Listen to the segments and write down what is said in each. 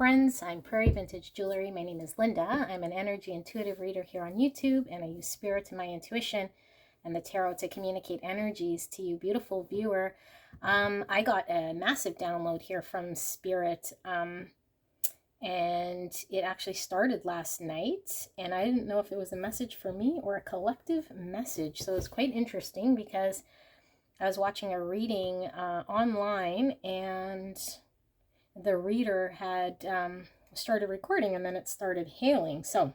friends. I'm Prairie Vintage Jewelry. My name is Linda. I'm an energy intuitive reader here on YouTube, and I use spirit and my intuition and the tarot to communicate energies to you, beautiful viewer. I got a massive download here from spirit, and it actually started last night, and I didn't know if it was a message for me or a collective message. So it's quite interesting because I was watching a reading online, and the reader had started recording, and then it started hailing. So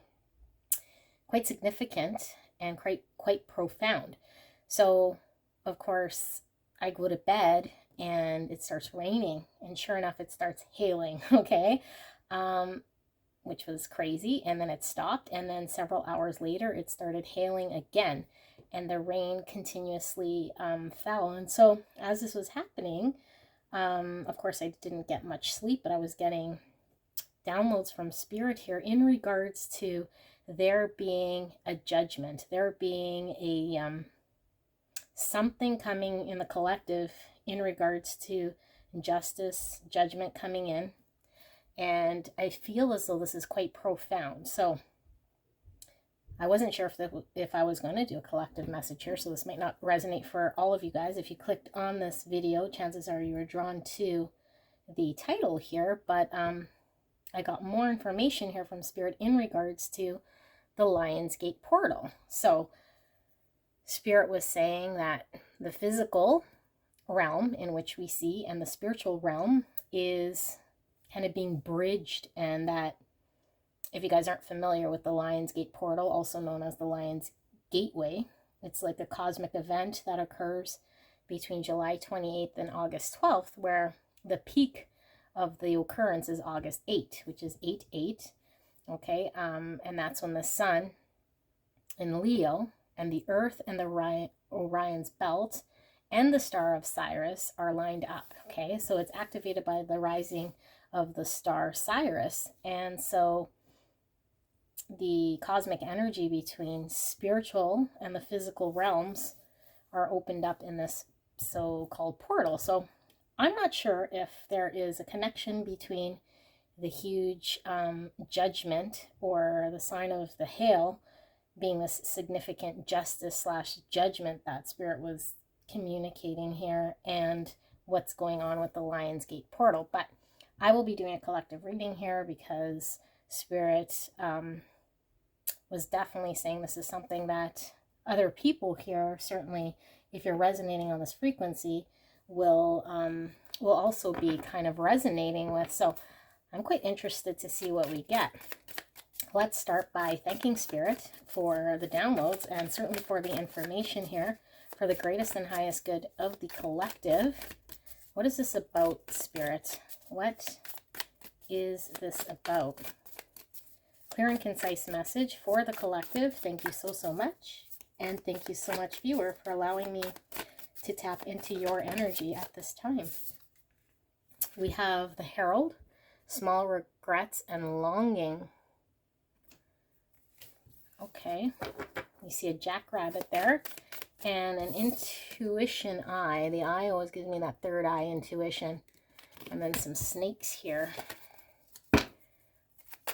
quite significant and quite profound. So of course I go to bed and it starts raining, and sure enough it starts hailing. Okay, which was crazy. And then it stopped, and then several hours later it started hailing again, and the rain continuously fell. And so as this was happening, of course I didn't get much sleep, but I was getting downloads from spirit here in regards to there being a judgment, there being a something coming in the collective in regards to justice, judgment coming in. And I feel as though this is quite profound. So I wasn't sure if I was going to do a collective message here, so this might not resonate for all of you guys. If you clicked on this video, chances are you were drawn to the title here, but I got more information here from spirit in regards to the Lionsgate portal. So spirit was saying that the physical realm in which we see and the spiritual realm is kind of being bridged, and that if you guys aren't familiar with the Lionsgate portal, also known as the Lion's Gateway, it's like a cosmic event that occurs between July 28th and August 12th, where the peak of the occurrence is August 8th, which is 8/8. Okay, and that's when the sun in Leo and the Earth and the Orion's belt and the star of Sirius are lined up. Okay, so it's activated by the rising of the star Sirius, and so the cosmic energy between spiritual and the physical realms are opened up in this so-called portal. So I'm not sure if there is a connection between the huge judgment, or the sign of the hail being this significant justice / judgment that spirit was communicating here, and what's going on with the Lionsgate portal. But I will be doing a collective reading here because spirit was definitely saying this is something that other people here, certainly if you're resonating on this frequency, will also be kind of resonating with. So I'm quite interested to see what we get. Let's start by thanking spirit for the downloads, and certainly for the information here, for the greatest and highest good of the collective. What is this about, spirit? What is this about? Clear and concise message for the collective. Thank you so much. And thank you so much, viewer, for allowing me to tap into your energy at this time. We have the Herald, small regrets and longing. Okay, we see a jackrabbit there, and an intuition eye. The eye always gives me that third eye intuition. And then some snakes here.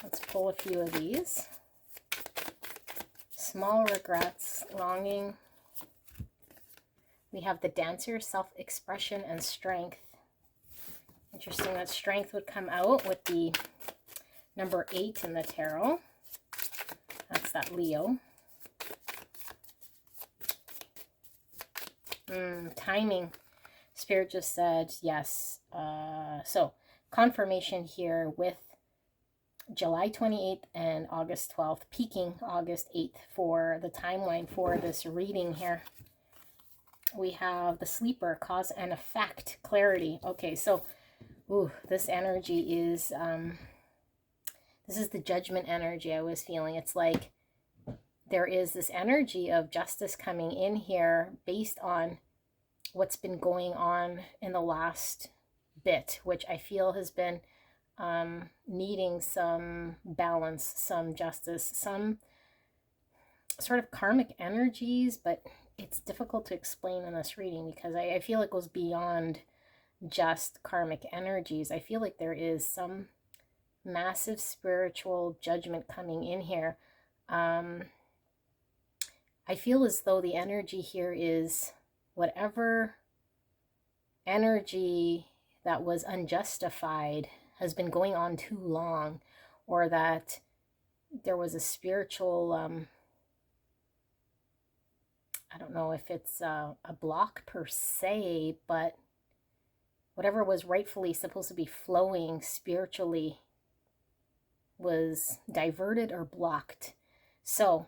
Let's pull a few of these. Small regrets, longing. We have the Dancer, self-expression and strength. Interesting that strength would come out with the number 8 in the tarot. That's that Leo. Timing. Spirit just said yes. So confirmation here with July 28th and August 12th, peaking August 8th for the timeline for this reading here. We have the Sleeper, cause and effect, clarity. Okay, so this energy is this is the judgment energy I was feeling. It's like there is this energy of justice coming in here based on what's been going on in the last bit, which I feel has been needing some balance, some justice, some sort of karmic energies, but it's difficult to explain in this reading because I feel it goes beyond just karmic energies. I feel like there is some massive spiritual judgment coming in here. I feel as though the energy here is whatever energy that was unjustified has been going on too long, or that there was a spiritual, I don't know if it's a block per se, but whatever was rightfully supposed to be flowing spiritually was diverted or blocked. So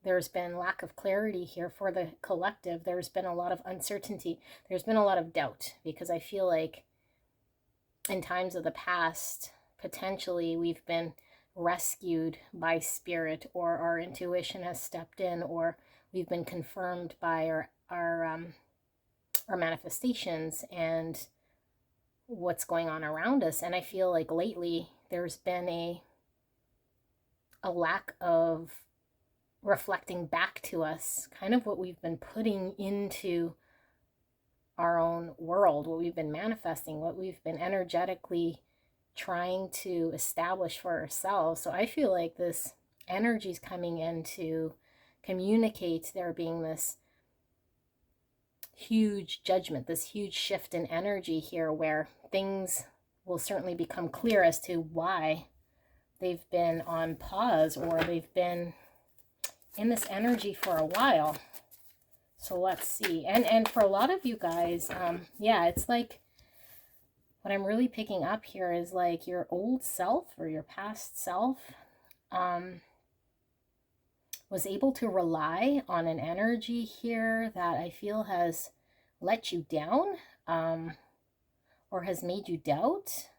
there's been lack of clarity here for the collective. There's been a lot of uncertainty. There's been a lot of doubt, because I feel like in times of the past, potentially we've been rescued by spirit, or our intuition has stepped in, or we've been confirmed by our manifestations and what's going on around us. And I feel like lately there's been a lack of reflecting back to us kind of what we've been putting into our own world, what we've been manifesting, what we've been energetically trying to establish for ourselves. So I feel like this energy is coming in to communicate there being this huge judgment, this huge shift in energy here, where things will certainly become clear as to why they've been on pause, or they've been in this energy for a while. So let's see. And for a lot of you guys, yeah, it's like what I'm really picking up here is like your old self or your past self was able to rely on an energy here that I feel has let you down, or has made you doubt,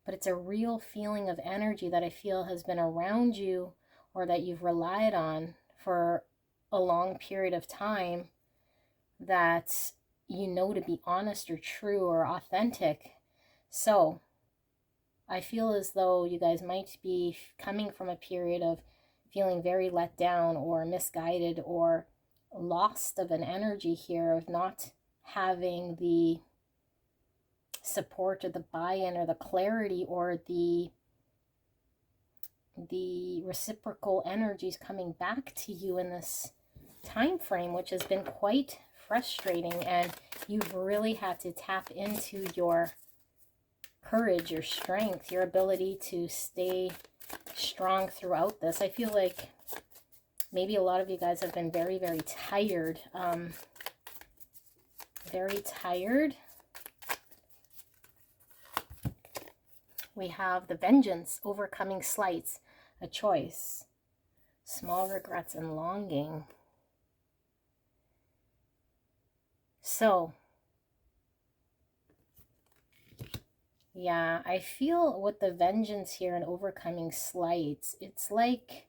but it's a real feeling of energy that I feel has been around you, or that you've relied on for a long period of time, that you know to be honest or true or authentic. So I feel as though you guys might be coming from a period of feeling very let down or misguided or lost of an energy here, of not having the support or the buy-in or the clarity or the reciprocal energies coming back to you in this time frame, which has been quite frustrating. And you've really had to tap into your courage, your strength, your ability to stay strong throughout this. I feel like maybe a lot of you guys have been very, very tired. Very tired. We have the vengeance, overcoming slights, a choice, small regrets and longing. So yeah, I feel with the vengeance here and overcoming slights, it's like,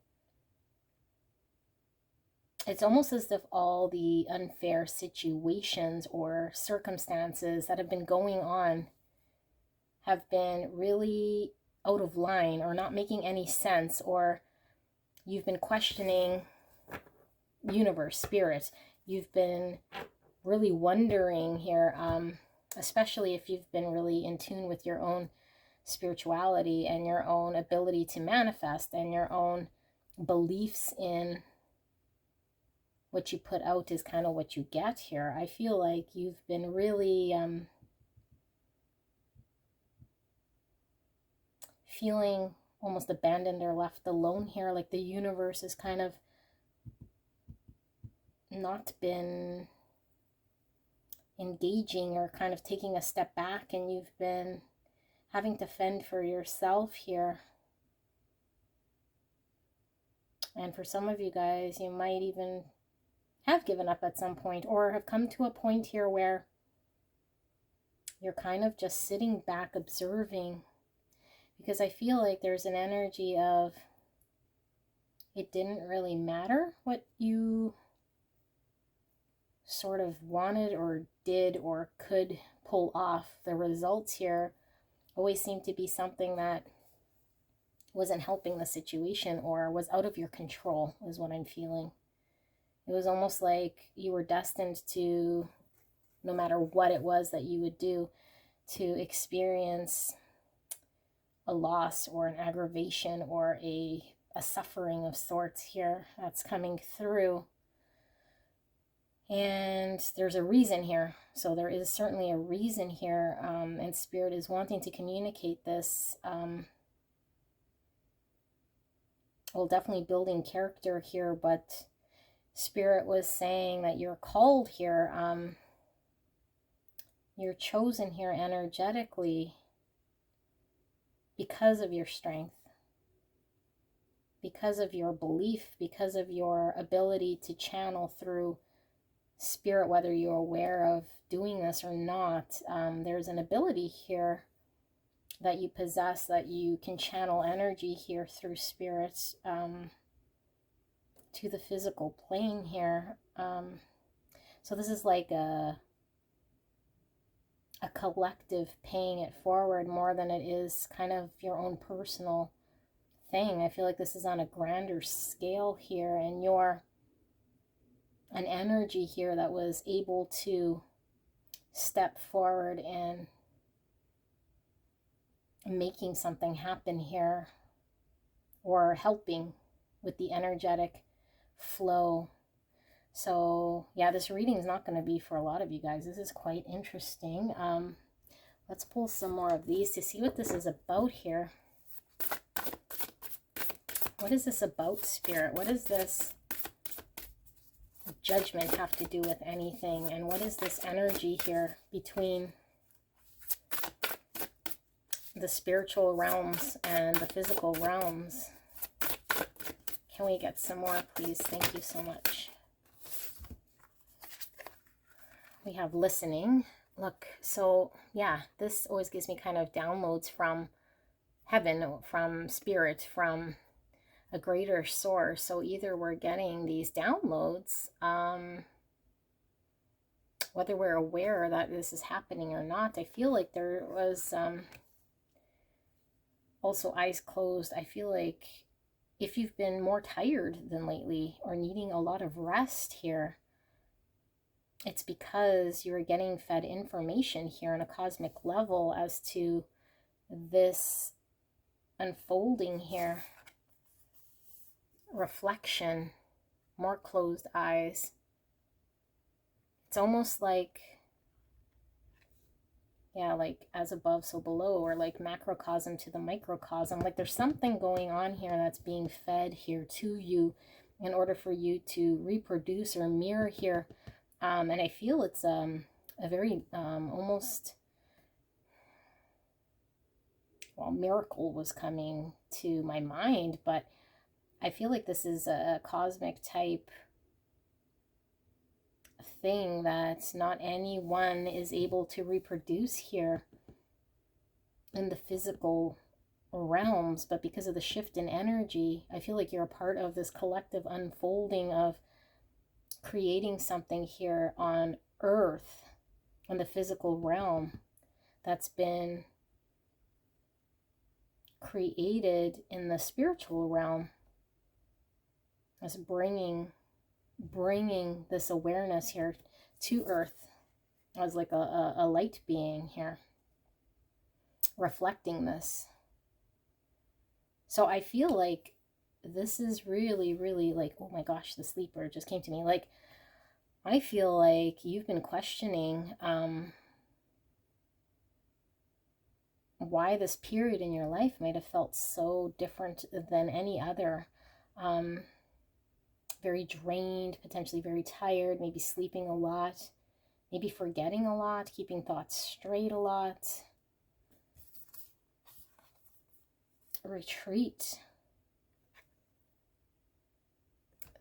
it's almost as if all the unfair situations or circumstances that have been going on have been really out of line or not making any sense, or you've been questioning universe, spirit. You've been really wondering here, especially if you've been really in tune with your own spirituality and your own ability to manifest and your own beliefs in what you put out is kind of what you get here. I feel like you've been really feeling almost abandoned or left alone here, like the universe has kind of not been engaging or kind of taking a step back, and you've been having to fend for yourself here. And for some of you guys, you might even have given up at some point, or have come to a point here where you're kind of just sitting back observing, because I feel like there's an energy of it didn't really matter what you sort of wanted or did or could pull off. The results here always seem to be something that wasn't helping the situation or was out of your control, is what I'm feeling. It was almost like you were destined to no matter what it was that you would do to experience a loss or an aggravation or a suffering of sorts here that's coming through. And there's a reason here. So there is certainly a reason here, and Spirit is wanting to communicate this. Well, definitely building character here, but Spirit was saying that you're called here. You're chosen here energetically because of your strength, because of your belief, because of your ability to channel through Spirit, whether you're aware of doing this or not. There's an ability here that you possess, that you can channel energy here through Spirit to the physical plane here. So this is like a collective paying it forward more than it is kind of your own personal thing. I feel like this is on a grander scale here, and you're an energy here that was able to step forward and making something happen here, or helping with the energetic flow. So yeah, this reading is not going to be for a lot of you guys. This is quite interesting. Let's pull some more of these to see what this is about here. What is this about, Spirit? What does this judgment have to do with anything? And what is this energy here between the spiritual realms and the physical realms? Can we get some more, please? Thank you so much. We have listening. Look, so yeah, this always gives me kind of downloads from heaven, from Spirit, from a greater source. So either we're getting these downloads, whether we're aware that this is happening or not. I feel like there was also eyes closed. I feel like if you've been more tired than lately or needing a lot of rest here, it's because you're getting fed information here on a cosmic level as to this unfolding here. Reflection, more closed eyes. It's almost like, yeah, like as above, so below, or like macrocosm to the microcosm. Like there's something going on here that's being fed here to you in order for you to reproduce or mirror here. And I feel it's a very almost, well, miracle was coming to my mind, but I feel like this is a cosmic type thing that not anyone is able to reproduce here in the physical realms, but because of the shift in energy, I feel like you're a part of this collective unfolding of creating something here on Earth, in the physical realm, that's been created in the spiritual realm, as bringing this awareness here to Earth as like a light being here, reflecting this. So I feel like this is really, really like, oh my gosh, the sleeper just came to me. Like, I feel like you've been questioning why this period in your life might have felt so different than any other. Very drained, potentially very tired, maybe sleeping a lot, maybe forgetting a lot, keeping thoughts straight a lot. Retreat.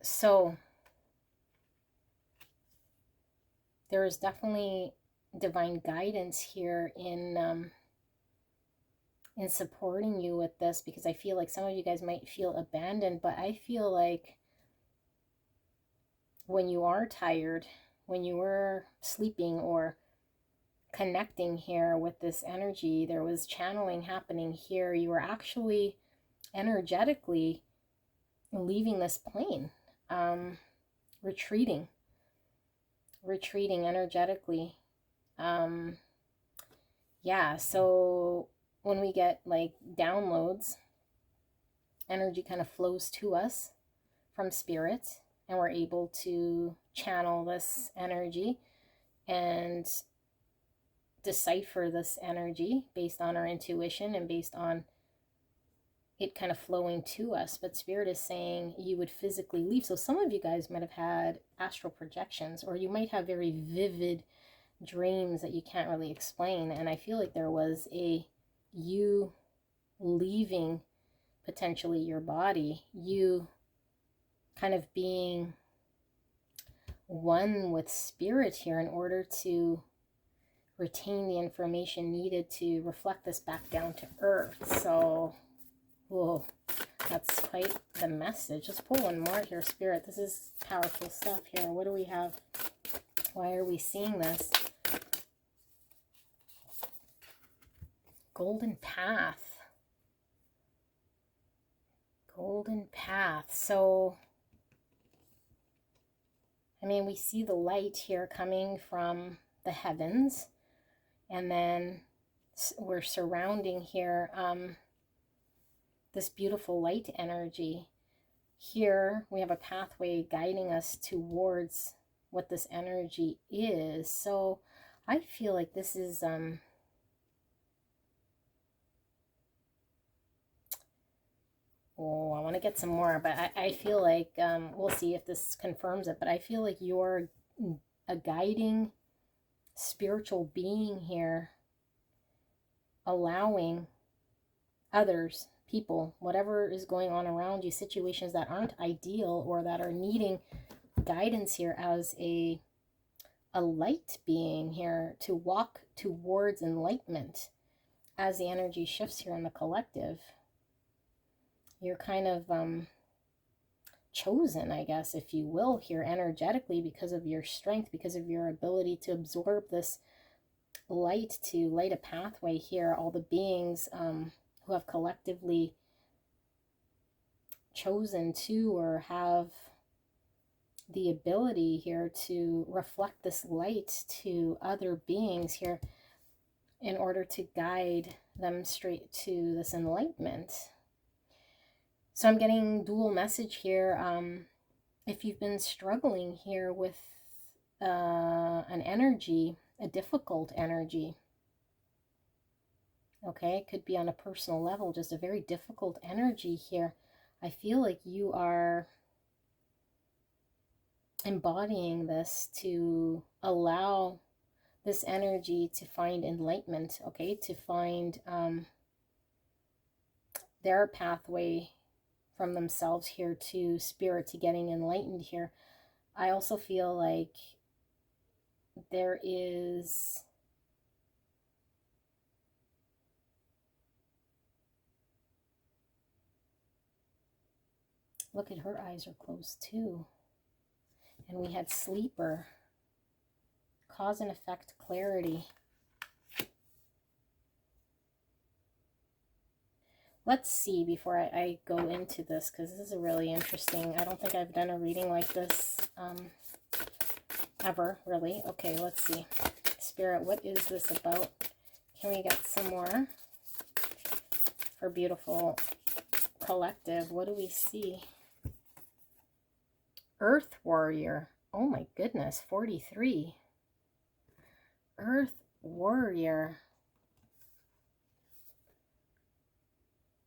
So there is definitely divine guidance here in supporting you with this, because I feel like some of you guys might feel abandoned, but I feel like when you are tired, when you were sleeping or connecting here with this energy, there was channeling happening here. You were actually energetically leaving this plane, retreating energetically. Yeah, so when we get like downloads, energy kind of flows to us from spirit, and we're able to channel this energy and decipher this energy based on our intuition and based on it kind of flowing to us. But spirit is saying you would physically leave. So some of you guys might have had astral projections, or you might have very vivid dreams that you can't really explain. And I feel like there was you leaving potentially your body, you kind of being one with spirit here in order to retain the information needed to reflect this back down to earth. So, whoa, that's quite the message. Let's pull one more here, spirit. This is powerful stuff here. What do we have? Why are we seeing this? Golden path. Golden path. So, I mean, we see the light here coming from the heavens, and then we're surrounding here this beautiful light energy. Here we have a pathway guiding us towards what this energy is. So I feel like this is oh, I want to get some more, but I feel like we'll see if this confirms it, but I feel like you're a guiding spiritual being here, allowing others, people, whatever is going on around you, situations that aren't ideal or that are needing guidance here as a light being here, to walk towards enlightenment as the energy shifts here in the collective. You're kind of chosen, I guess, if you will, here energetically, because of your strength, because of your ability to absorb this light, to light a pathway here. All the beings who have collectively chosen to, or have the ability here to reflect this light to other beings here in order to guide them straight to this enlightenment. So I'm getting dual message here. If you've been struggling here with an energy, a difficult energy, okay, it could be on a personal level, just a very difficult energy here. I feel like you are embodying this to allow this energy to find enlightenment, okay, to find their pathway from themselves here to spirit, to getting enlightened here. I also feel like there is look at her eyes are closed too. And we had sleeper, cause and effect, clarity. Let's see before I go into this, because this is a really interesting, I don't think I've done a reading like this ever, really. Okay, let's see. Spirit, what is this about? Can we get some more for beautiful collective? What do we see? Earth warrior. Oh my goodness, 43. Earth warrior.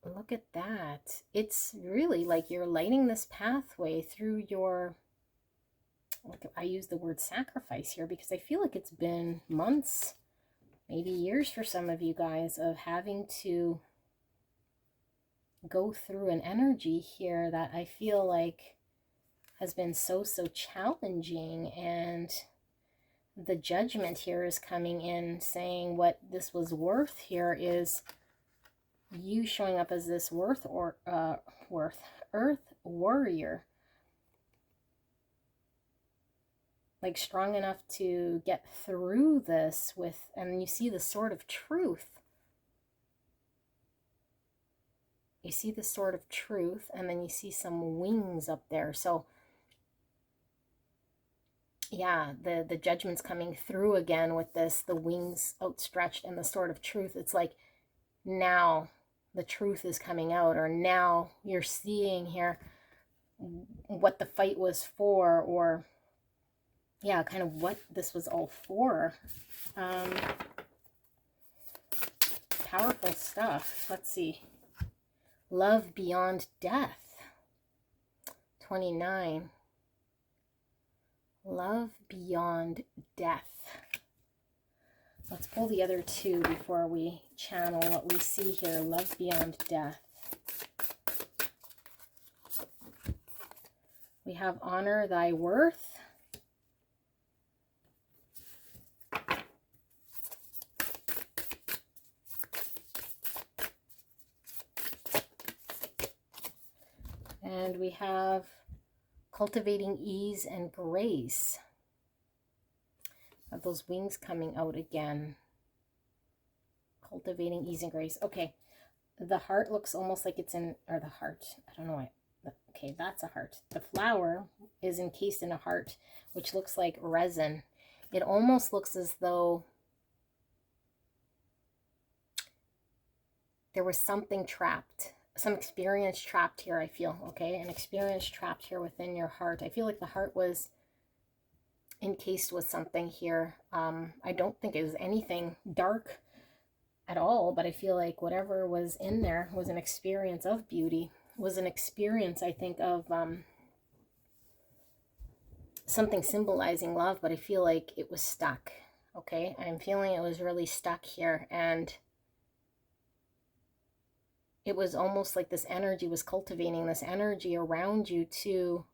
Look at that. It's really like you're lighting this pathway through your, I use the word sacrifice here because I feel like it's been months, maybe years for some of you guys, of having to go through an energy here that I feel like has been so challenging. And the judgment here is coming in, saying what this was worth here is you showing up as this earth warrior, like strong enough to get through this with, and you see the sword of truth. You see the sword of truth, and then you see some wings up there. So yeah, the judgment's coming through again with this, the wings outstretched and the sword of truth. It's like now the truth is coming out, or now you're seeing here what the fight was for, or yeah, kind of what this was all for. Powerful stuff. Let's see. Love beyond death. 29. Love beyond death. Let's pull the other two before we channel what we see here. Love beyond death. We have honor thy worth. And we have cultivating ease and grace. Have those wings coming out again. Cultivating ease and grace. Okay, the heart looks almost like it's in, or the heart, I don't know why. Okay, that's a heart. The flower is encased in a heart, which looks like resin. It almost looks as though there was something trapped, some experience trapped here, I feel, okay? An experience trapped here within your heart. I feel like the heart was encased with something here. I don't think it was anything dark at all, but I feel like whatever was in there was an experience of beauty, was an experience, I think, of something symbolizing love, but I feel like it was stuck, okay? I'm feeling it was really stuck here, and it was almost like this energy was cultivating this energy around you to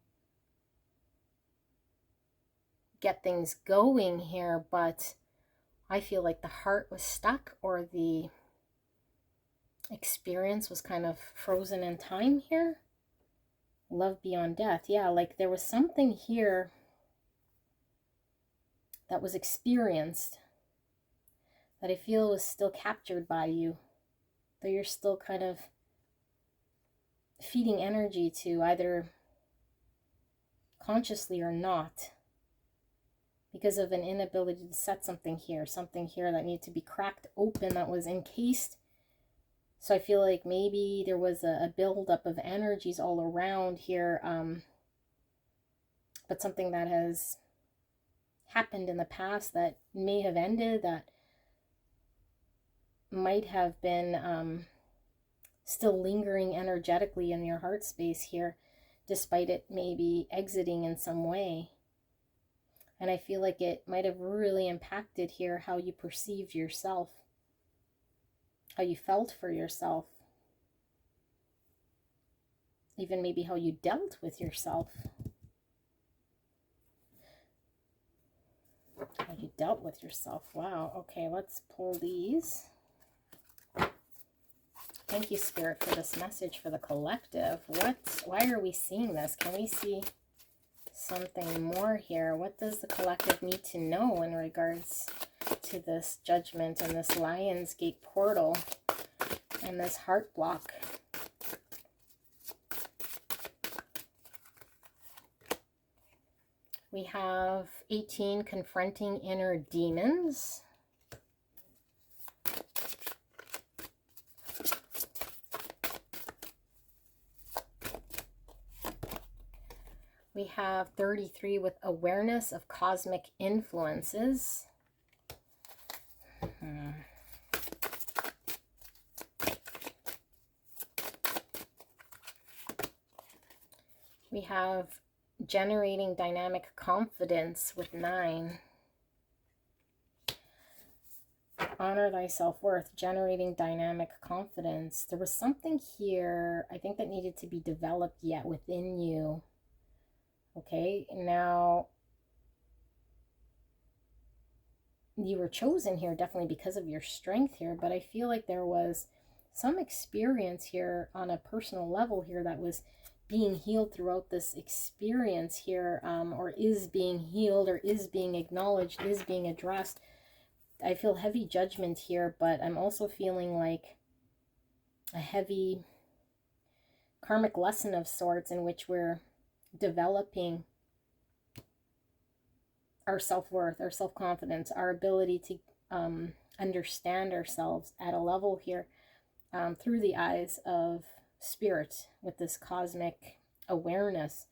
get things going here, but I feel like the heart was stuck, or the experience was kind of frozen in time here. Love beyond death. Yeah, like there was something here that was experienced that I feel was still captured by you, though you're still kind of feeding energy to, either consciously or not, because of an inability to set something here that needed to be cracked open, that was encased. So I feel like maybe there was a buildup of energies all around here, but something that has happened in the past that may have ended, that might have been still lingering energetically in your heart space here, despite it maybe exiting in some way. And I feel like it might have really impacted here how you perceived yourself, how you felt for yourself, even maybe how you dealt with yourself. How you dealt with yourself. Wow. Okay, let's pull these. Thank you, Spirit, for this message for the collective. Why are we seeing this? Can we see something more here? What does the collective need to know in regards to this judgment and this lionsgate portal and this heart block? We have 18, confronting inner demons. We have 33 with awareness of cosmic influences. We have generating dynamic confidence with 9. Honor thy self-worth, generating dynamic confidence. There was something here, I think, that needed to be developed yet within you. Okay, now you were chosen here definitely because of your strength here, but I feel like there was some experience here on a personal level here that was being healed throughout this experience here, or is being healed, or is being acknowledged, is being addressed. I feel heavy judgment here, but I'm also feeling like a heavy karmic lesson of sorts in which we're developing our self-worth, our self-confidence, our ability to understand ourselves at a level here through the eyes of spirit with this cosmic awareness.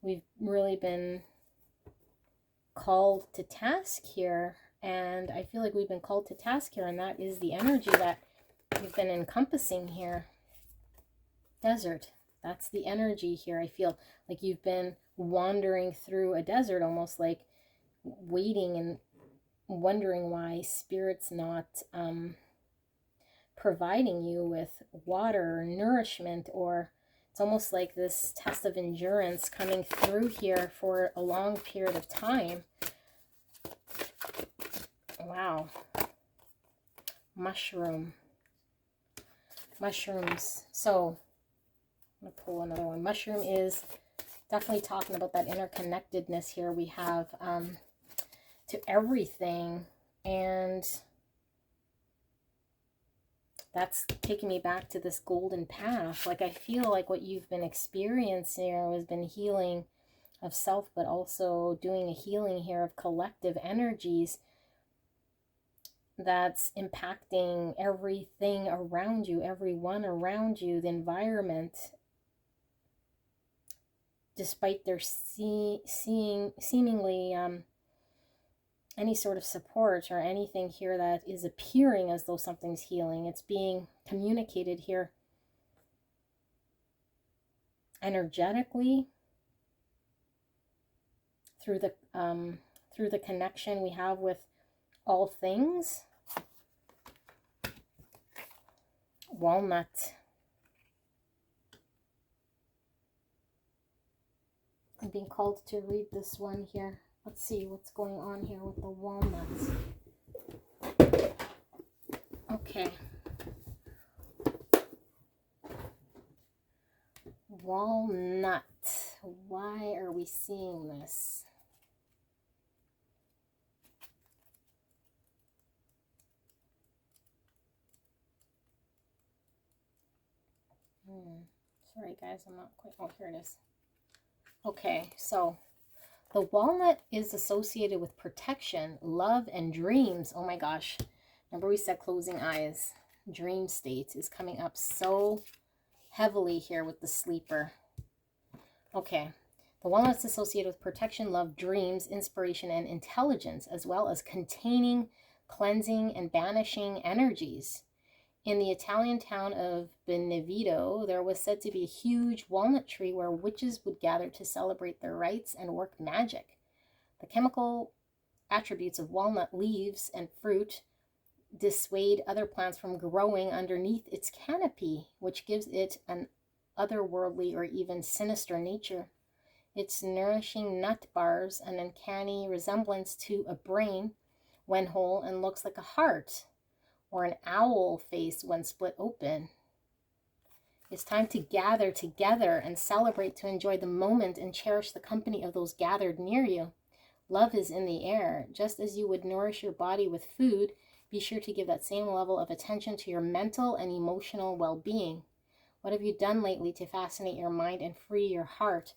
We've really been called to task here, and I feel like we've been called to task here, and that is the energy that we've been encompassing here. Desert. That's the energy here. I feel like you've been wandering through a desert, almost like waiting and wondering why Spirit's not providing you with water or nourishment, or it's almost like this test of endurance coming through here for a long period of time. Wow. Mushrooms. So I'm going to pull another one. Mushroom is definitely talking about that interconnectedness here we have to everything. And that's taking me back to this golden path. Like, I feel like what you've been experiencing here has been healing of self, but also doing a healing here of collective energies that's impacting everything around you, everyone around you, the environment, despite there seemingly any sort of support or anything here that is appearing as though something's healing. It's being communicated here energetically through the connection we have with all things. Walnut. I'm being called to read this one here. Let's see what's going on here with the walnuts. Okay. Walnut. Why are we seeing this? Sorry guys, I'm not quite, oh, here it is. Okay, so the walnut is associated with protection, love, and dreams. Oh my gosh. Remember we said closing eyes. Dream state is coming up so heavily here with the sleeper. Okay. The walnut is associated with protection, love, dreams, inspiration, and intelligence, as well as containing, cleansing, and banishing energies. In the Italian town of Benevento, there was said to be a huge walnut tree where witches would gather to celebrate their rites and work magic. The chemical attributes of walnut leaves and fruit dissuade other plants from growing underneath its canopy, which gives it an otherworldly or even sinister nature. Its nourishing nut bears an uncanny resemblance to a brain when whole and looks like a heart, or an owl face when split open. It's time to gather together and celebrate, to enjoy the moment and cherish the company of those gathered near you. Love is in the air. Just as you would nourish your body with food, be sure to give that same level of attention to your mental and emotional well-being. What have you done lately to fascinate your mind and free your heart?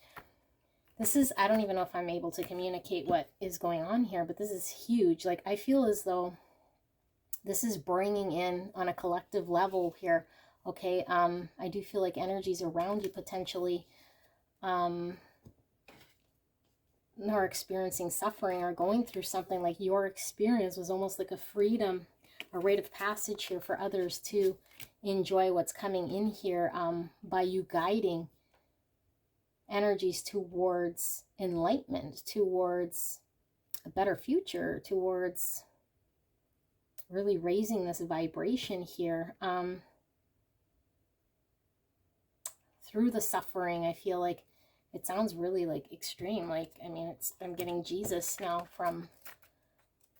This is, I don't even know if I'm able to communicate what is going on here, but this is huge. Like, I feel as though this is bringing in on a collective level here. Okay, I do feel like energies around you potentially are experiencing suffering or going through something. Like your experience was almost like a freedom, a rite of passage here for others to enjoy what's coming in here by you guiding energies towards enlightenment, towards a better future, towards really raising this vibration here through the suffering. I feel like it sounds really like extreme. Like, I mean, I'm getting Jesus now from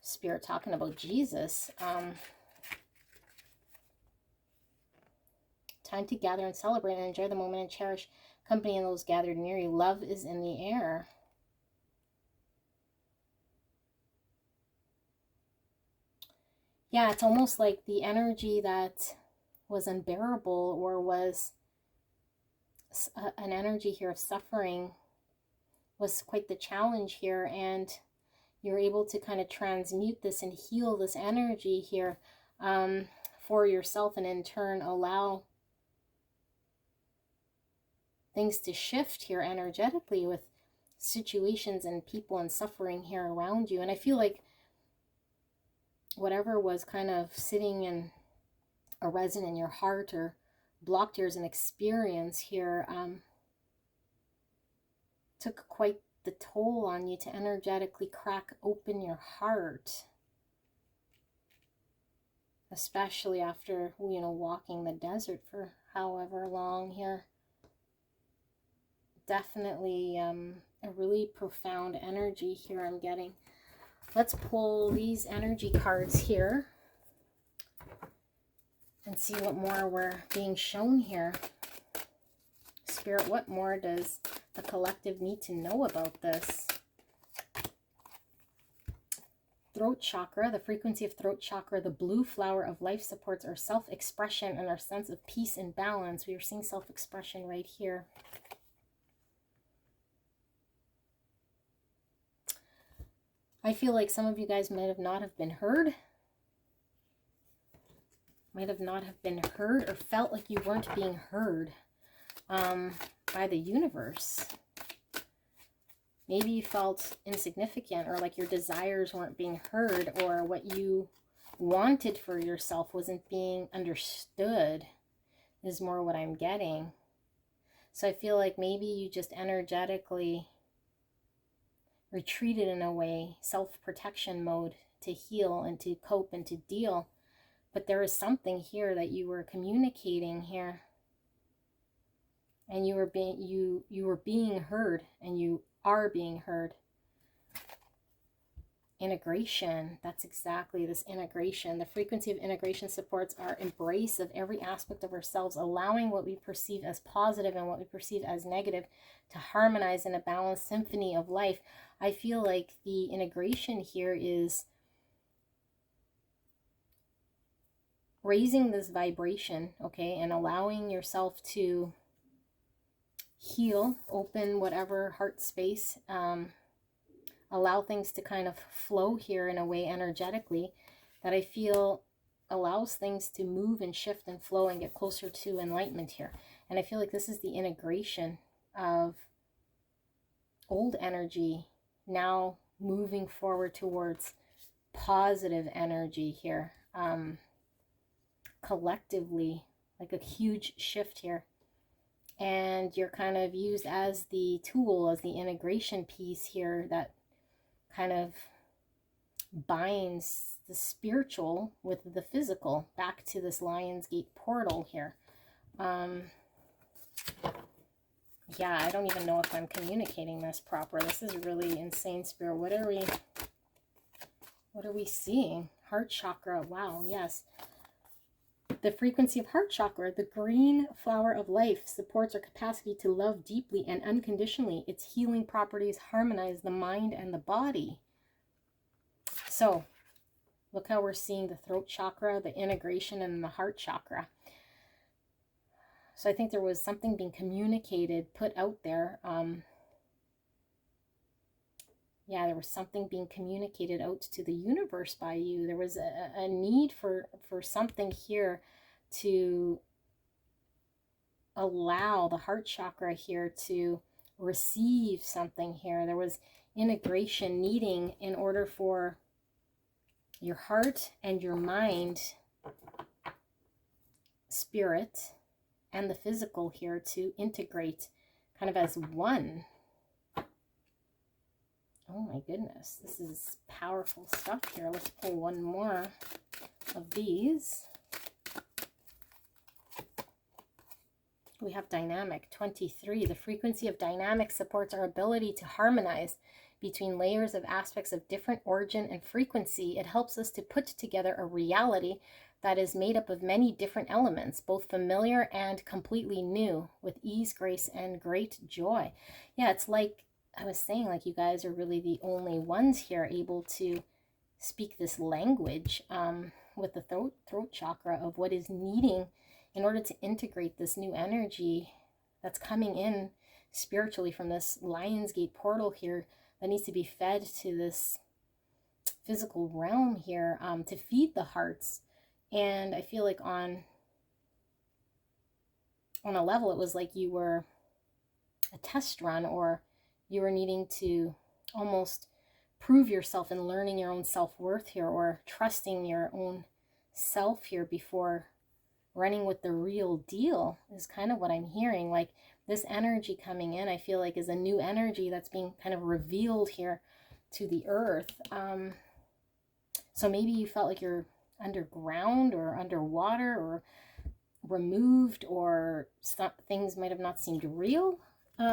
Spirit talking about Jesus. Time to gather and celebrate and enjoy the moment and cherish company in those gathered near you. Love is in the air. Yeah, it's almost like the energy that was unbearable or was an energy here of suffering was quite the challenge here, and you're able to kind of transmute this and heal this energy here for yourself, and in turn allow things to shift here energetically with situations and people and suffering here around you. And I feel like whatever was kind of sitting and arisen in your heart or blocked here as an experience here took quite the toll on you to energetically crack open your heart, especially after, you know, walking the desert for however long here. Definitely a really profound energy here I'm getting. Let's pull these energy cards here and see what more we're being shown here. Spirit, what more does the collective need to know about this? Throat chakra, the frequency of throat chakra, the blue flower of life, supports our self-expression and our sense of peace and balance. We are seeing self-expression right here. I feel like some of you guys might have not have been heard. Might have not have been heard or felt like you weren't being heard by the universe. Maybe you felt insignificant, or like your desires weren't being heard, or what you wanted for yourself wasn't being understood, is more what I'm getting. So I feel like maybe you just energetically retreated in a way, self-protection mode, to heal and to cope and to deal. But there is something here that you were communicating here, and you were being heard, and you are being heard. Integration, that's exactly this integration. The frequency of integration supports our embrace of every aspect of ourselves, allowing what we perceive as positive and what we perceive as negative to harmonize in a balanced symphony of life. I feel like the integration here is raising this vibration, okay, and allowing yourself to heal, open whatever heart space, allow things to kind of flow here in a way energetically that I feel allows things to move and shift and flow and get closer to enlightenment here. And I feel like this is the integration of old energy now moving forward towards positive energy here, collectively, like a huge shift here. And you're kind of used as the tool, as the integration piece here that kind of binds the spiritual with the physical back to this lionsgate portal here. Yeah, I don't even know if I'm communicating this proper. This is really insane, Spirit. What are we seeing? Heart chakra. Wow, yes. The frequency of heart chakra, the green flower of life, supports our capacity to love deeply and unconditionally. Its healing properties harmonize the mind and the body. So, look how we're seeing the throat chakra, the integration, and the heart chakra. So I think there was something being communicated, put out there. Yeah, there was something being communicated out to the universe by you. There was a need for something here to allow the heart chakra here to receive something here. There was integration needing in order for your heart and your mind, spirit, and the physical here to integrate kind of as one. Oh my goodness, this is powerful stuff here. Let's pull one more of these. We have dynamic, 23. The frequency of dynamic supports our ability to harmonize between layers of aspects of different origin and frequency. It helps us to put together a reality that is made up of many different elements, both familiar and completely new, with ease, grace, and great joy. Yeah, it's like I was saying, like you guys are really the only ones here able to speak this language with the throat chakra of what is needing in order to integrate this new energy that's coming in spiritually from this lionsgate portal here that needs to be fed to this physical realm here, to feed the hearts. And I feel like on a level, it was like you were a test run, or you were needing to almost prove yourself and learning your own self-worth here, or trusting your own self here before running with the real deal, is kind of what I'm hearing. Like this energy coming in, I feel like, is a new energy that's being kind of revealed here to the earth. So maybe you felt like you're underground or underwater or removed, or things might have not seemed real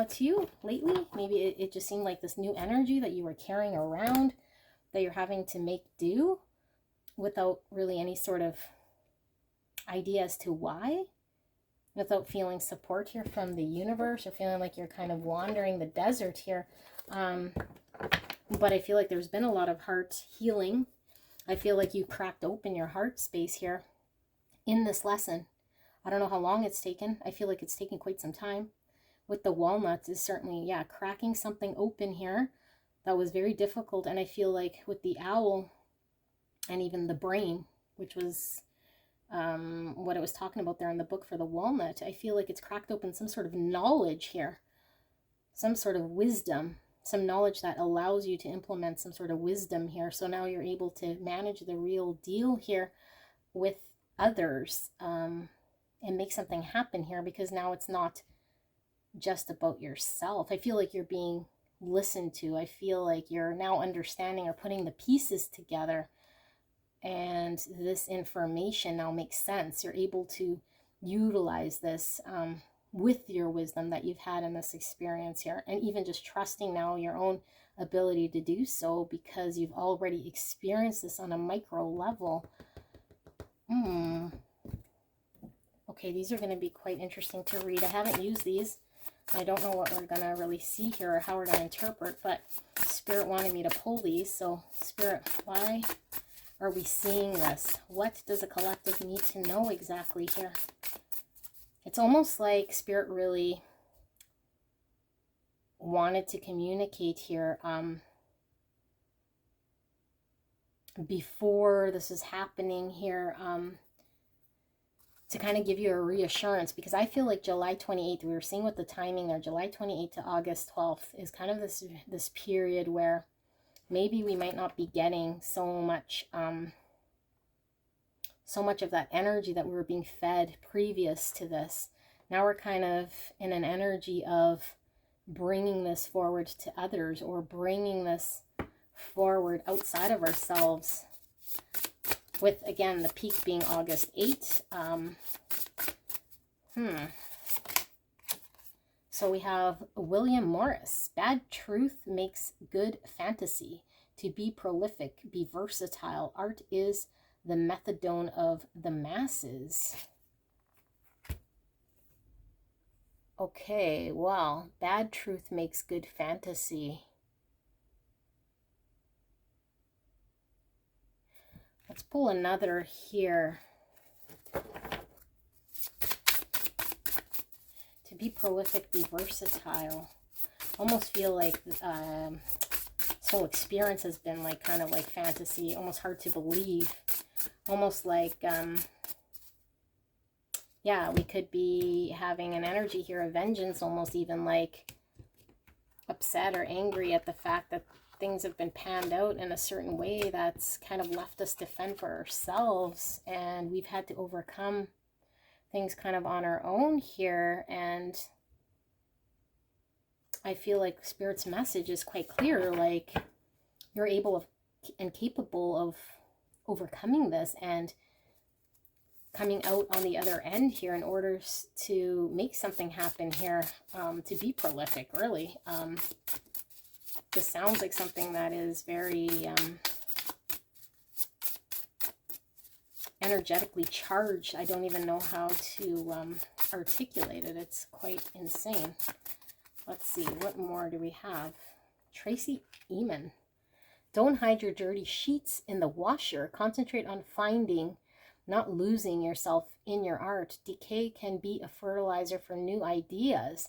to you lately. Maybe it just seemed like this new energy that you were carrying around, that you're having to make do without really any sort of idea as to why, without feeling support here from the universe, or feeling like you're kind of wandering the desert here. But I feel like there's been a lot of heart healing. I feel like you cracked open your heart space here in this lesson. I don't know how long it's taken. I feel like it's taken quite some time. With the walnuts is certainly, yeah, cracking something open here that was very difficult. And I feel like with the owl and even the brain, which was what I was talking about there in the book for the walnut, I feel like it's cracked open some sort of knowledge here, some sort of wisdom, some knowledge that allows you to implement some sort of wisdom here. So now you're able to manage the real deal here with others, and make something happen here, because now it's not just about yourself. I feel like you're being listened to. I feel like you're now understanding or putting the pieces together, and this information now makes sense. You're able to utilize this with your wisdom that you've had in this experience here, and even just trusting now your own ability to do so, because you've already experienced this on a micro level. Okay, these are going to be quite interesting to read. I haven't used these. I don't know what we're going to really see here, or how we're going to interpret, but Spirit wanted me to pull these. So Spirit, why are we seeing this? What does a collective need to know exactly here? It's almost like Spirit really wanted to communicate here before this is happening here, to kind of give you a reassurance, because I feel like July 28th, we were seeing with the timing there, July 28th to August 12th is kind of this period where maybe we might not be getting so much of that energy that we were being fed previous to this. Now we're kind of in an energy of bringing this forward to others, or bringing this forward outside of ourselves, with, again, the peak being August 8th. So we have William Morris. Bad truth makes good fantasy. To be prolific, be versatile. Art is the methadone of the masses. Okay, well, bad truth makes good fantasy. Let's pull another here. To be prolific, be versatile. Almost feel like this whole experience has been like kind of like fantasy, almost hard to believe. Almost like, yeah, we could be having an energy here of vengeance, almost even like upset or angry at the fact that things have been panned out in a certain way that's kind of left us to fend for ourselves, and we've had to overcome things kind of on our own here. And I feel like Spirit's message is quite clear, like you're able and capable of overcoming this and coming out on the other end here in order to make something happen here, to be prolific, really. This sounds like something that is very energetically charged. I don't even know how to articulate it. It's quite insane. Let's see, what more do we have? Tracy Eamon. Don't hide your dirty sheets in the washer. Concentrate on finding not losing yourself in your art. Decay can be a fertilizer for new ideas.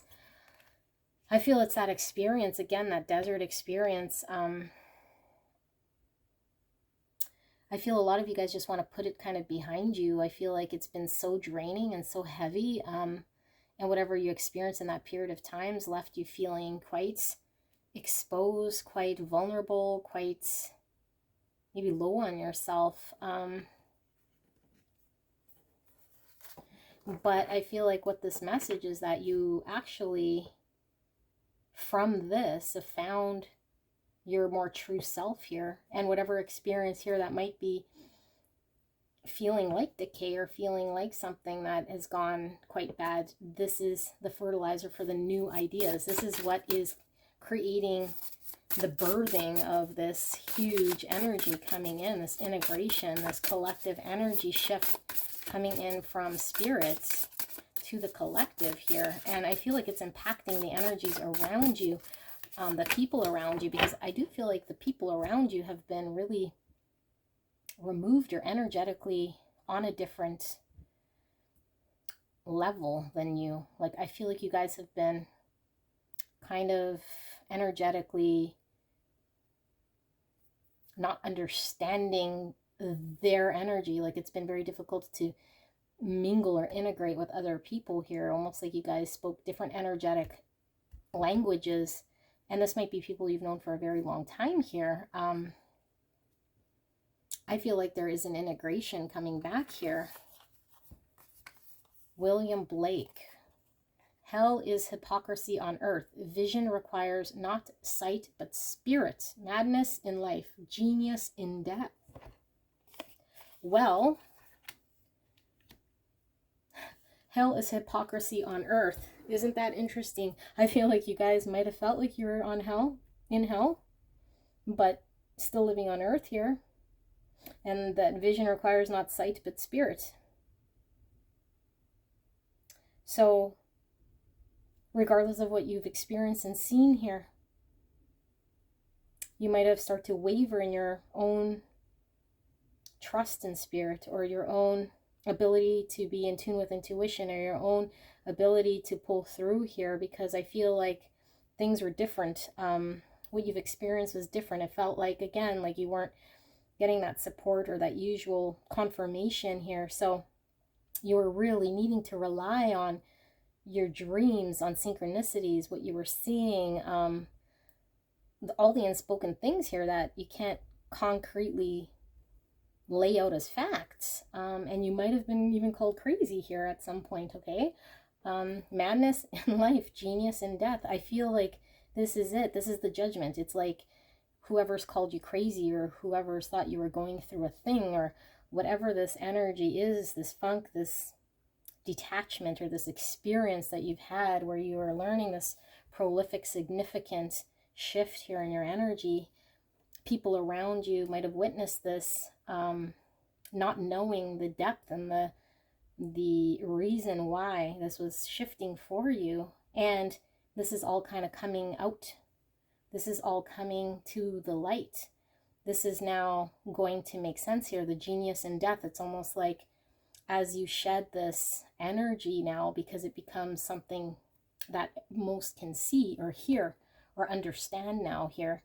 I feel it's that experience, again, that desert experience. I feel a lot of you guys just want to put it kind of behind you. I feel like it's been so draining and so heavy. And whatever you experienced in that period of times left you feeling quite exposed, quite vulnerable, quite maybe low on yourself. But I feel like what this message is that you actually, from this, have found your more true self here, and whatever experience here that might be feeling like decay or feeling like something that has gone quite bad, this is the fertilizer for the new ideas. This is what is creating the birthing of this huge energy coming in, this integration, this collective energy shift coming in from spirits to the collective here. And I feel like it's impacting the energies around you, the people around you, because I do feel like the people around you have been really removed or energetically on a different level than you. Like, I feel like you guys have been kind of energetically not understanding their energy. Like, it's been very difficult to mingle or integrate with other people here, almost like you guys spoke different energetic languages. And this might be people you've known for a very long time here. I feel like there is an integration coming back here. William Blake. Hell is hypocrisy on earth. Vision requires not sight, but spirit. Madness in life. Genius in death. Well, hell is hypocrisy on earth. Isn't that interesting? I feel like you guys might have felt like you were in hell, but still living on earth here. And that vision requires not sight, but spirit. So, regardless of what you've experienced and seen here, you might have started to waver in your own trust in spirit, or your own ability to be in tune with intuition, or your own ability to pull through here, because I feel like things were different. What you've experienced was different. It felt like, again, like you weren't getting that support or that usual confirmation here. So you were really needing to rely on your dreams, on synchronicities, what you were seeing, all the unspoken things here that you can't concretely lay out as facts. And you might have been even called crazy here at some point, okay? Madness in life, genius in death. I feel like this is it. This is the judgment. It's like whoever's called you crazy, or whoever's thought you were going through a thing, or whatever this energy is, this funk, this detachment, or this experience that you've had where you are learning this prolific, significant shift here in your energy. People around you might have witnessed this, not knowing the depth and the reason why this was shifting for you. And this is all kind of coming out. This is all coming to the light. This is now going to make sense here. The genius in death. It's almost like as you shed this energy now, because it becomes something that most can see or hear or understand now here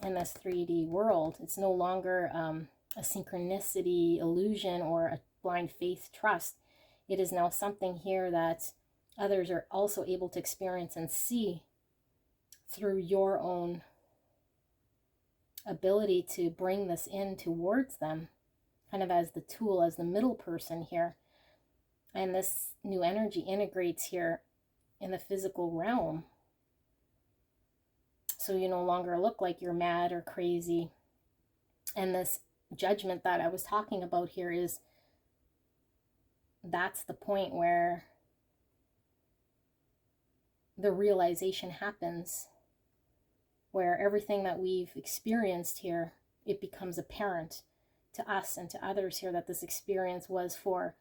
in this 3D world. It's no longer a synchronicity illusion or a blind faith trust. It is now something here that others are also able to experience and see through your own ability to bring this in towards them, kind of as the tool, as the middle person here. And this new energy integrates here in the physical realm. So you no longer look like you're mad or crazy. And this judgment that I was talking about here is, that's the point where the realization happens, where everything that we've experienced here, it becomes apparent to us and to others here that this experience was for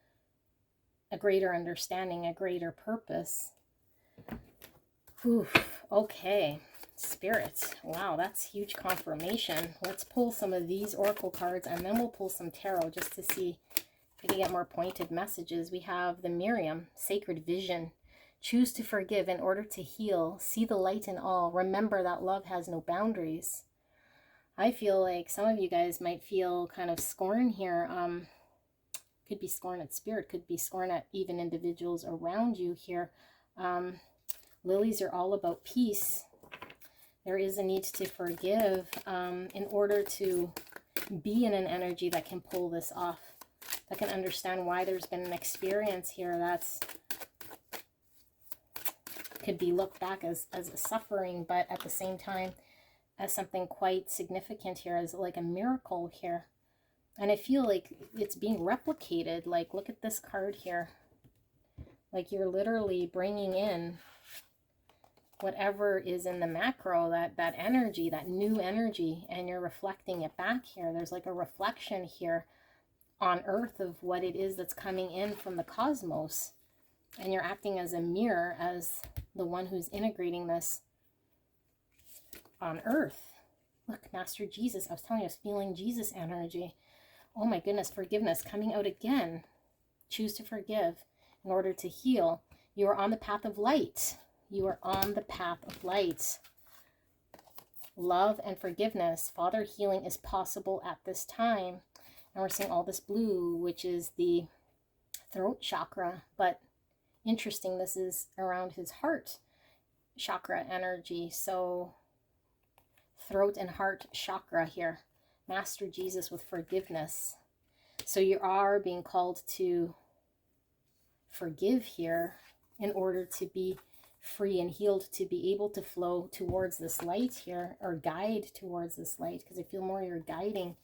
a greater understanding, a greater purpose. Oof, okay. Spirit. Wow, that's huge confirmation. Let's pull some of these oracle cards, and then we'll pull some tarot just to see We can get more pointed messages. We have the Miriam, sacred vision. Choose to forgive in order to heal. See the light in all. Remember that love has no boundaries. I feel like some of you guys might feel kind of scorn here. Could be scorn at spirit, could be scorn at even individuals around you here. Lilies are all about peace. There is a need to forgive in order to be in an energy that can pull this off, that can understand why there's been an experience here that's could be looked back as a suffering, but at the same time as something quite significant here, as like a miracle here. And I feel like it's being replicated. Like, look at this card here. Like, you're literally bringing in whatever is in the macro, that energy, that new energy, and you're reflecting it back here. There's like a reflection here on Earth of what it is that's coming in from the cosmos. And you're acting as a mirror, as the one who's integrating this on Earth. Look, Master Jesus. I was telling you, I was feeling Jesus energy. Oh my goodness, forgiveness coming out again. Choose to forgive in order to heal. You are on the path of light. You are on the path of light. Love and forgiveness. Father, healing is possible at this time. And we're seeing all this blue, which is the throat chakra. But interesting, this is around his heart chakra energy. So throat and heart chakra here. Master Jesus with forgiveness. So you are being called to forgive here in order to be free and healed, to be able to flow towards this light here, or guide towards this light, because I feel more you're guiding.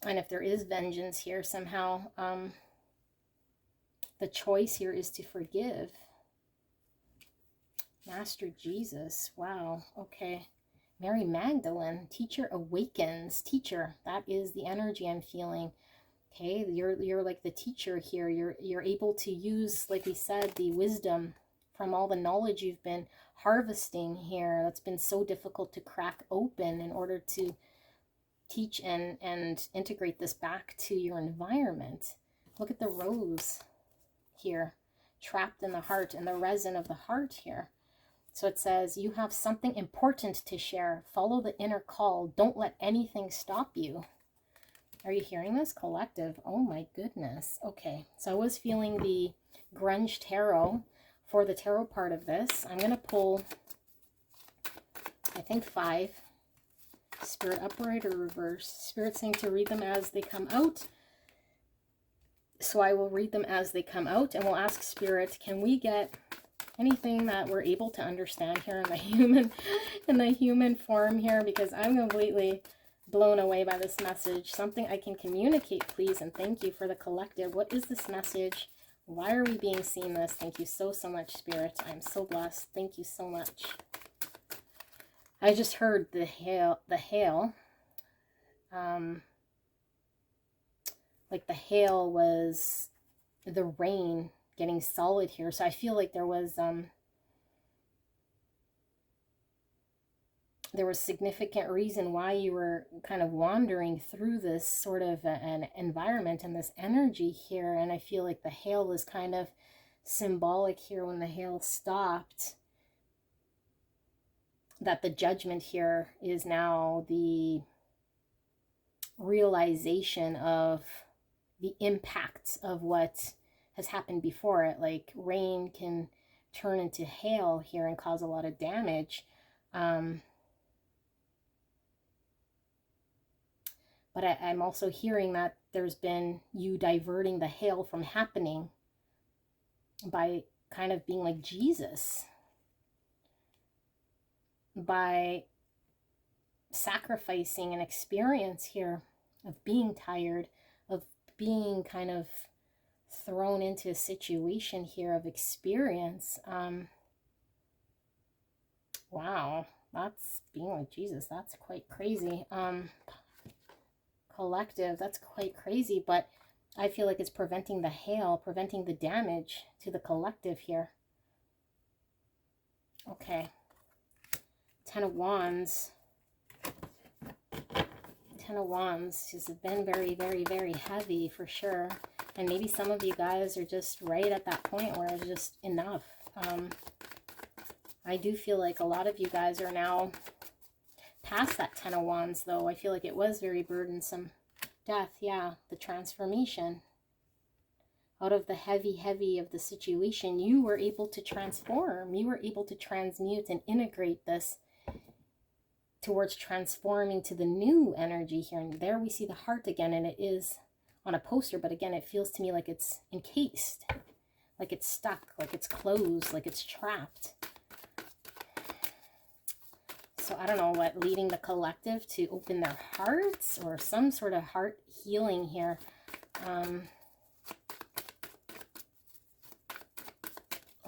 And if there is vengeance here somehow, the choice here is to forgive. Master Jesus. Wow. Okay. Mary Magdalene, teacher awakens. Teacher, that is the energy I'm feeling. Okay, you're like the teacher here. You're able to use, like we said, the wisdom from all the knowledge you've been harvesting here. That's been so difficult to crack open in order to teach and integrate this back to your environment. Look at the rose here, trapped in the heart, and the resin of the heart here. So it says, you have something important to share. Follow the inner call. Don't let anything stop you. Are you hearing this, collective? Oh my goodness. Okay, so I was feeling the grunge tarot for the tarot part of this. I'm going to pull, I think 5. Spirit upright or reverse. Spirit saying to read them as they come out. So I will read them as they come out, and we'll ask Spirit, can we get anything that we're able to understand here in the human form here, because I'm completely blown away by this message. Something I can communicate, please, and thank you for the collective. What is this message? Why are we being seen this? Thank you so much, Spirit. I'm so blessed. Thank you so much. I just heard the hail, like the hail was the rain getting solid here. So I feel like there was significant reason why you were kind of wandering through this sort of an environment and this energy here. And I feel like the hail was kind of symbolic here when the hail stopped, that the judgment here is now the realization of the impacts of what has happened before it. Like rain can turn into hail here and cause a lot of damage. But I'm also hearing that there's been you diverting the hail from happening by kind of being like Jesus, by sacrificing an experience here of being tired, of being kind of thrown into a situation here of experience. Wow, that's being like Jesus. That's quite crazy. Collective, that's quite crazy, but I feel like it's preventing the hail, preventing the damage to the collective here. Okay. 10 of Wands. 10 Ten of Wands has been very, very, very heavy for sure. And maybe some of you guys are just right at that point where it's just enough. I do feel like a lot of you guys are now past that Ten of Wands, though. I feel like it was very burdensome. Death, yeah, the transformation. Out of the heavy of the situation, you were able to transform. You were able to transmute and integrate this towards transforming to the new energy here. And there we see the heart again, and it is on a poster, but again, it feels to me like it's encased, like it's stuck, like it's closed, like it's trapped. So I don't know what, leading the collective to open their hearts or some sort of heart healing here.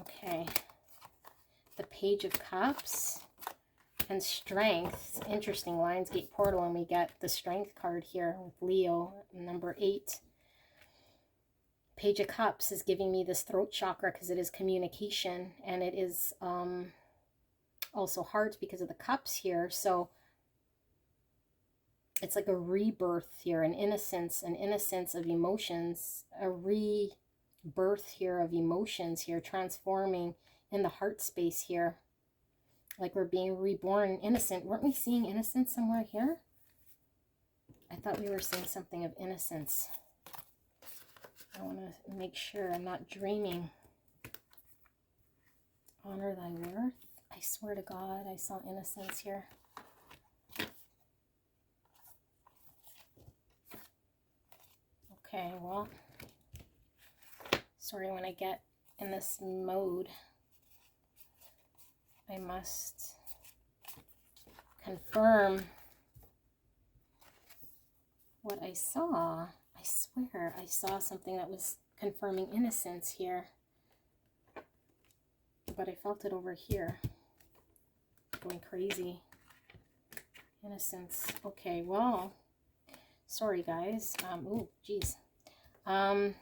Okay. The Page of Cups and Strength. Interesting, Lionsgate portal, and we get the Strength card here with Leo, number 8. Page of Cups is giving me this throat chakra because it is communication, and it is also heart because of the cups here. So it's like a rebirth here, an innocence of emotions, a rebirth here of emotions here, transforming in the heart space here. Like we're being reborn innocent. Weren't we seeing innocence somewhere here? I thought we were seeing something of innocence. I want to make sure I'm not dreaming. Honor thy worth. I swear to God, I saw innocence here. Okay, well, sorry, when I get in this mode, I must confirm what I saw. I swear I saw something that was confirming innocence here, but I felt it over here. Going crazy. Innocence. Okay, well, sorry guys. Oh, geez. I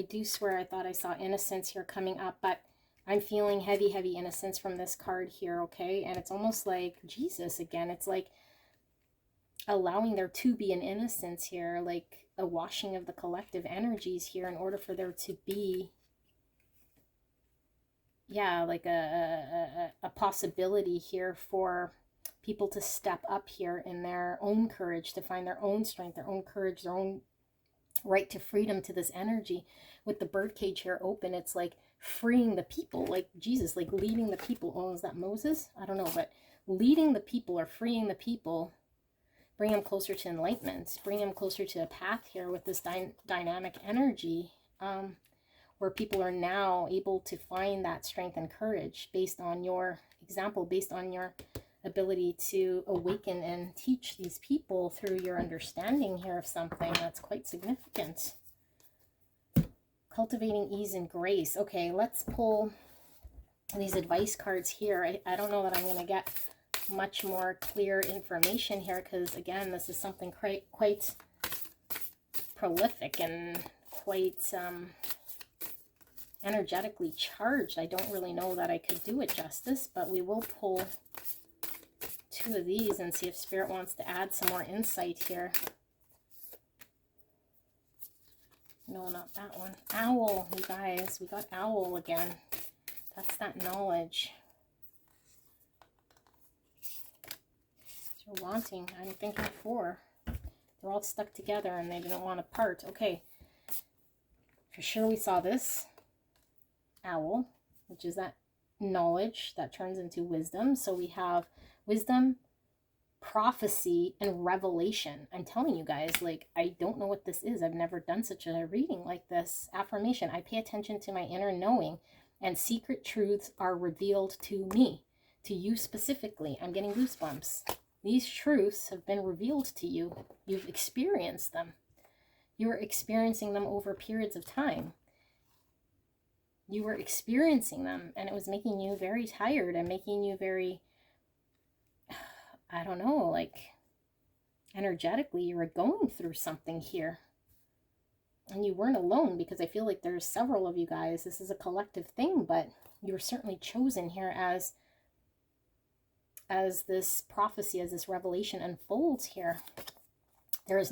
do swear I thought I saw innocence here coming up, but I'm feeling heavy innocence from this card here, okay? And it's almost like Jesus again. It's like allowing there to be an innocence here, like a washing of the collective energies here in order for there to be, yeah, like a possibility here for people to step up here in their own courage, to find their own strength, their own courage, their own right to freedom to this energy. With the birdcage here open, it's like freeing the people, like Jesus, like leading the people. Oh, is that Moses? I don't know, but leading the people or freeing the people, bring them closer to enlightenment, bring them closer to a path here with this dynamic energy, where people are now able to find that strength and courage based on your example, based on your ability to awaken and teach these people through your understanding here of something that's quite significant. Cultivating ease and grace. Okay, let's pull these advice cards here. I don't know that I'm going to get much more clear information here because, again, this is something quite prolific and quite energetically charged. I don't really know that I could do it justice, but we will pull 2 of these and see if Spirit wants to add some more insight here. No, not that one. Owl, you guys. We got owl again. That's that knowledge. So you're wanting. I'm thinking 4. They're all stuck together and they didn't want to part. Okay. For sure we saw this. Owl, which is that knowledge that turns into wisdom. So we have wisdom, prophecy, and revelation. I'm telling you guys, like, I don't know what this is. I've never done such a reading like this. Affirmation. I pay attention to my inner knowing, and secret truths are revealed to me, to you specifically. I'm getting goosebumps. These truths have been revealed to you. You've experienced them. You were experiencing them over periods of time. You were experiencing them, and it was making you very tired and making you very, I don't know, like energetically you were going through something here. And you weren't alone, because I feel like there's several of you guys. This is a collective thing, but you were certainly chosen here as as this prophecy, as this revelation unfolds here, there is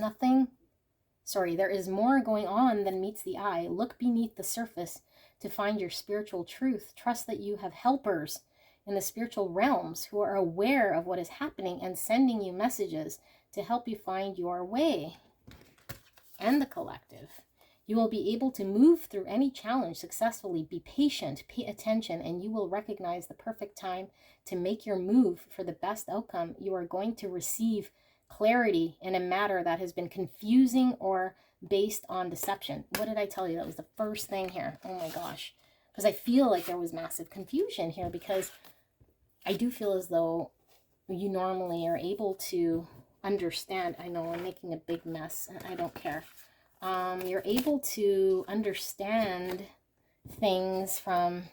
more going on than meets the eye. Look beneath the surface to find your spiritual truth. Trust that you have helpers in the spiritual realms who are aware of what is happening and sending you messages to help you find your way. And the collective. You will be able to move through any challenge successfully. Be patient, pay attention, and you will recognize the perfect time to make your move for the best outcome. You are going to receive clarity in a matter that has been confusing or based on deception. What did I tell you? That was the first thing here. Oh my gosh. Because I feel like there was massive confusion here, because I do feel as though you normally are able to understand. I know I'm making a big mess. I don't care. You're able to understand things from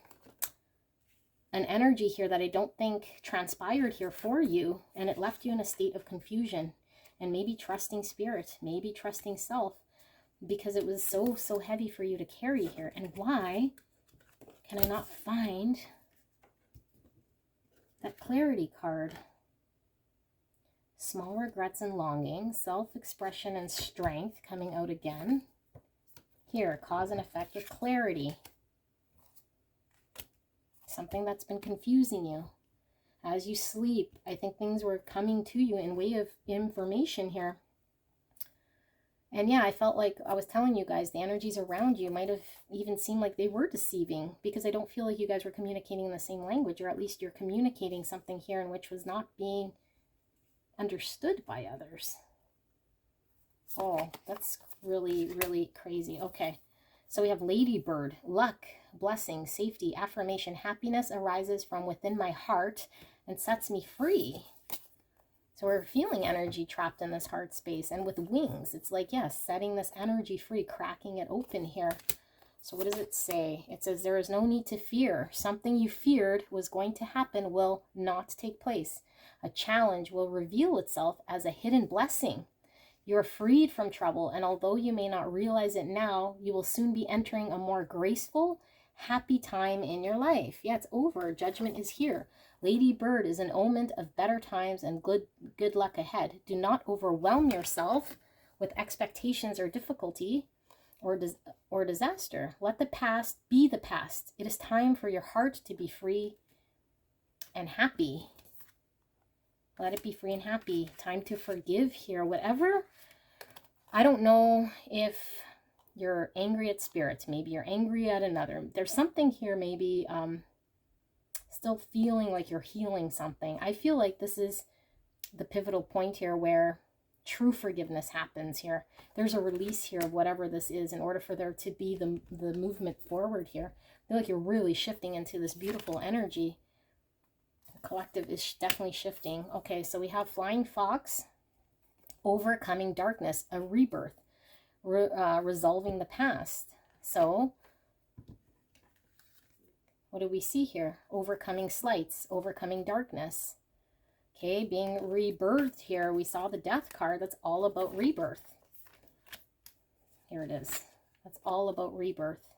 an energy here that I don't think transpired here for you, and it left you in a state of confusion and maybe trusting spirit, maybe trusting self, because it was so heavy for you to carry here. And why can I not find that clarity card? Small regrets and longing, self-expression and strength coming out again. Here, cause and effect with clarity. Something that's been confusing you. As you sleep, I think things were coming to you in way of information here. And yeah, I felt like I was telling you guys, the energies around you might have even seemed like they were deceiving, because I don't feel like you guys were communicating in the same language, or at least you're communicating something here in which was not being understood by others. Oh, that's really crazy. Okay, so we have Ladybird, luck, blessing, safety, affirmation, happiness arises from within my heart and sets me free. So we're feeling energy trapped in this heart space, and with wings, it's like, yes, setting this energy free, cracking it open here. So what does it say? It says, there is no need to fear. Something you feared was going to happen will not take place. A challenge will reveal itself as a hidden blessing. You're freed from trouble, and although you may not realize it now, you will soon be entering a more graceful, happy time in your life. Yeah, it's over. Judgment is here. Lady Bird is an omen of better times and good luck ahead. Do not overwhelm yourself with expectations or difficulty or disaster. Let the past be the past. It is time for your heart to be free and happy. Let it be free and happy. Time to forgive here. Whatever. I don't know if you're angry at spirits. Maybe you're angry at another. There's something here maybe still feeling like you're healing something. I feel like this is the pivotal point here where true forgiveness happens here. There's a release here of whatever this is in order for there to be the movement forward here. I feel like you're really shifting into this beautiful energy. The collective is definitely shifting. Okay, so we have Flying Fox, overcoming darkness, a rebirth, resolving the past. So what do we see here? Overcoming slights, overcoming darkness. Okay, being rebirthed here. We saw the death card. That's all about rebirth. Here it is. That's all about rebirth.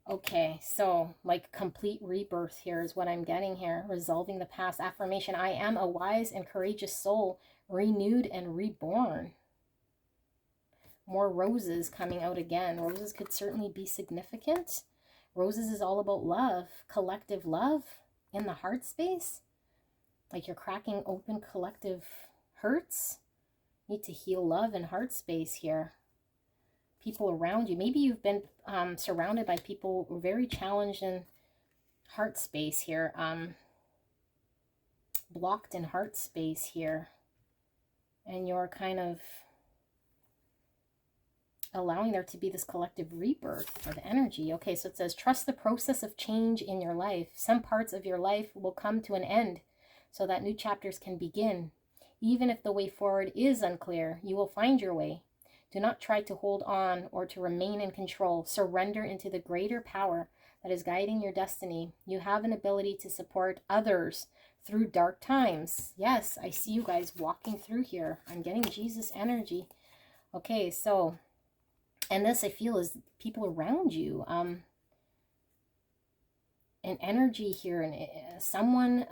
Okay, so like complete rebirth here is what I'm getting here. Resolving the past. Affirmation. I am a wise and courageous soul, renewed and reborn. More roses coming out again. Roses could certainly be significant. Roses is all about love, collective love in the heart space. Like you're cracking open collective hurts. Need to heal love and heart space here. People around you. Maybe you've been surrounded by people who are very challenged in heart space here. Blocked in heart space here. And you're kind of allowing there to be this collective rebirth of energy. Okay, so it says, trust the process of change in your life. Some parts of your life will come to an end so that new chapters can begin. Even if the way forward is unclear, you will find your way. Do not try to hold on or to remain in control. Surrender into the greater power that is guiding your destiny. You have an ability to support others through dark times. Yes, I see you guys walking through here. I'm getting Jesus energy. Okay, so, and this I feel is people around you. An energy here, and someone,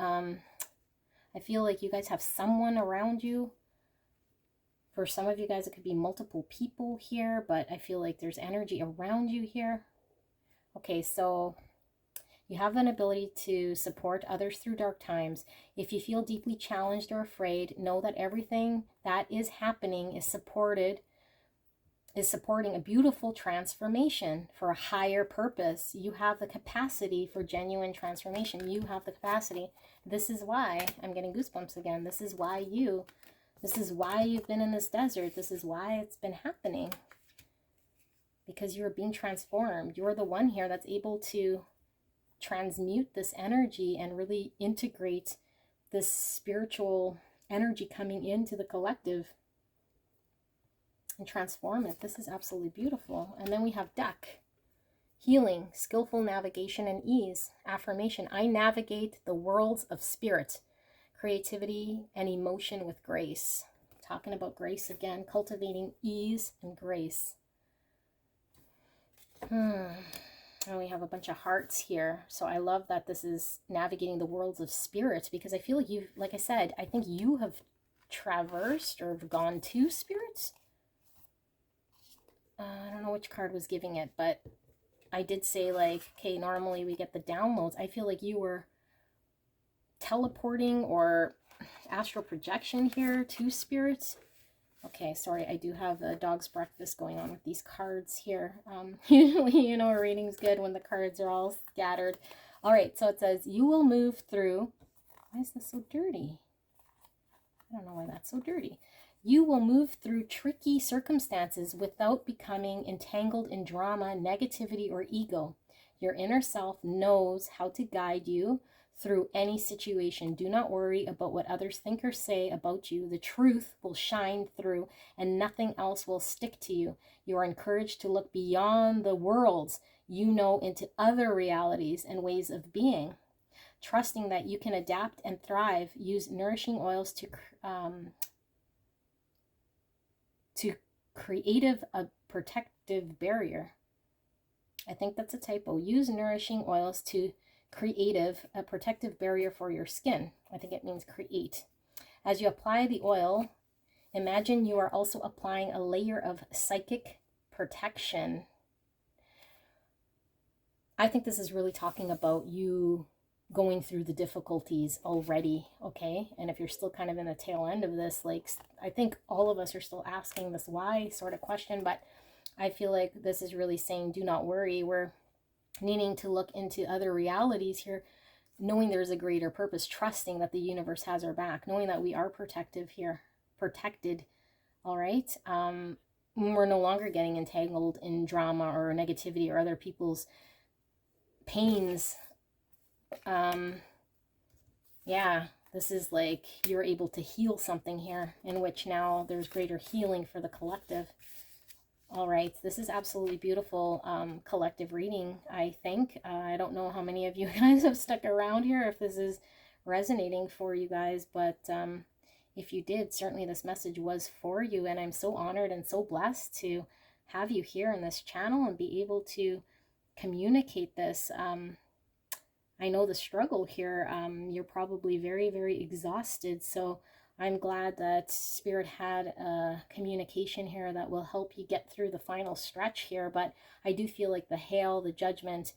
I feel like you guys have someone around you. For some of you guys, it could be multiple people here, but I feel like there's energy around you here. Okay, so you have an ability to support others through dark times. If you feel deeply challenged or afraid, know that everything that is happening is supporting a beautiful transformation for a higher purpose. You have the capacity for genuine transformation. You have the capacity. This is why I'm getting goosebumps again. This is why you've been in this desert. This is why it's been happening. Because you're being transformed. You're the one here that's able to transmute this energy and really integrate this spiritual energy coming into the collective and transform it. This is absolutely beautiful. And then we have deck. Healing, skillful navigation and ease. Affirmation, I navigate the worlds of spirit, creativity, and emotion with grace. Talking about grace again, cultivating ease and grace. And we have a bunch of hearts here. So I love that this is navigating the worlds of spirit, because I feel like you've, like I said, I think you have traversed or have gone to spirits. I don't know which card was giving it, but I did say, like, okay, normally we get the downloads. I feel like you were teleporting or astral projection here to spirits. Okay, sorry, I do have a dog's breakfast going on with these cards here. Usually, you know, a reading's good when the cards are all scattered. All right, so it says, you will move through... Why is this so dirty? I don't know why that's so dirty. You will move through tricky circumstances without becoming entangled in drama, negativity, or ego. Your inner self knows how to guide you through any situation. Do not worry about what others think or say about you. The truth will shine through and nothing else will stick to you. You are encouraged to look beyond the worlds you know into other realities and ways of being. Trusting that you can adapt and thrive, use nourishing oils to create a protective barrier. I think that's a typo. Use nourishing oils to create a protective barrier for your skin. I think it means create. As you apply the oil, imagine you are also applying a layer of psychic protection. I think this is really talking about you going through the difficulties already, okay? And if you're still kind of in the tail end of this, like, I think all of us are still asking this why sort of question, but I feel like this is really saying, do not worry. We're needing to look into other realities here, knowing there's a greater purpose, trusting that the universe has our back, knowing that we are protected, all right? We're no longer getting entangled in drama or negativity or other people's pains. Yeah, this is like you're able to heal something here, in which now there's greater healing for the collective. All right, this is absolutely beautiful collective reading, I think. I don't know how many of you guys have stuck around here, if this is resonating for you guys, but if you did, certainly this message was for you, and I'm so honored and so blessed to have you here in this channel and be able to communicate this. I know the struggle here. You're probably very, very exhausted, so I'm glad that Spirit had a communication here that will help you get through the final stretch here. But I do feel like the hail, the judgment,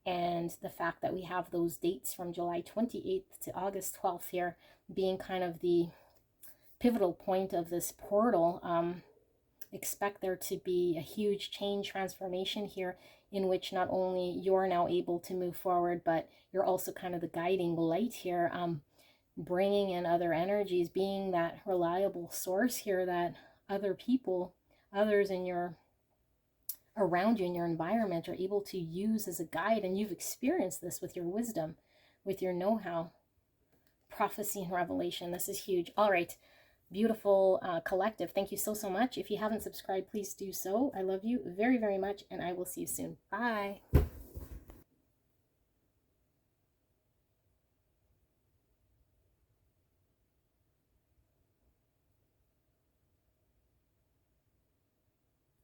and the fact that we have those dates from July 28th to August 12th here being kind of the pivotal point of this portal. Expect there to be a huge change, transformation here, in which not only you're now able to move forward, but you're also kind of the guiding light here, bringing in other energies, being that reliable source here that other people, others in your, around you in your environment are able to use as a guide. And you've experienced this with your wisdom, with your know-how, prophecy and revelation. This is huge. All right. Beautiful collective. Thank you so much. If you haven't subscribed, please do so. I love you very, very much, and I will see you soon. Bye.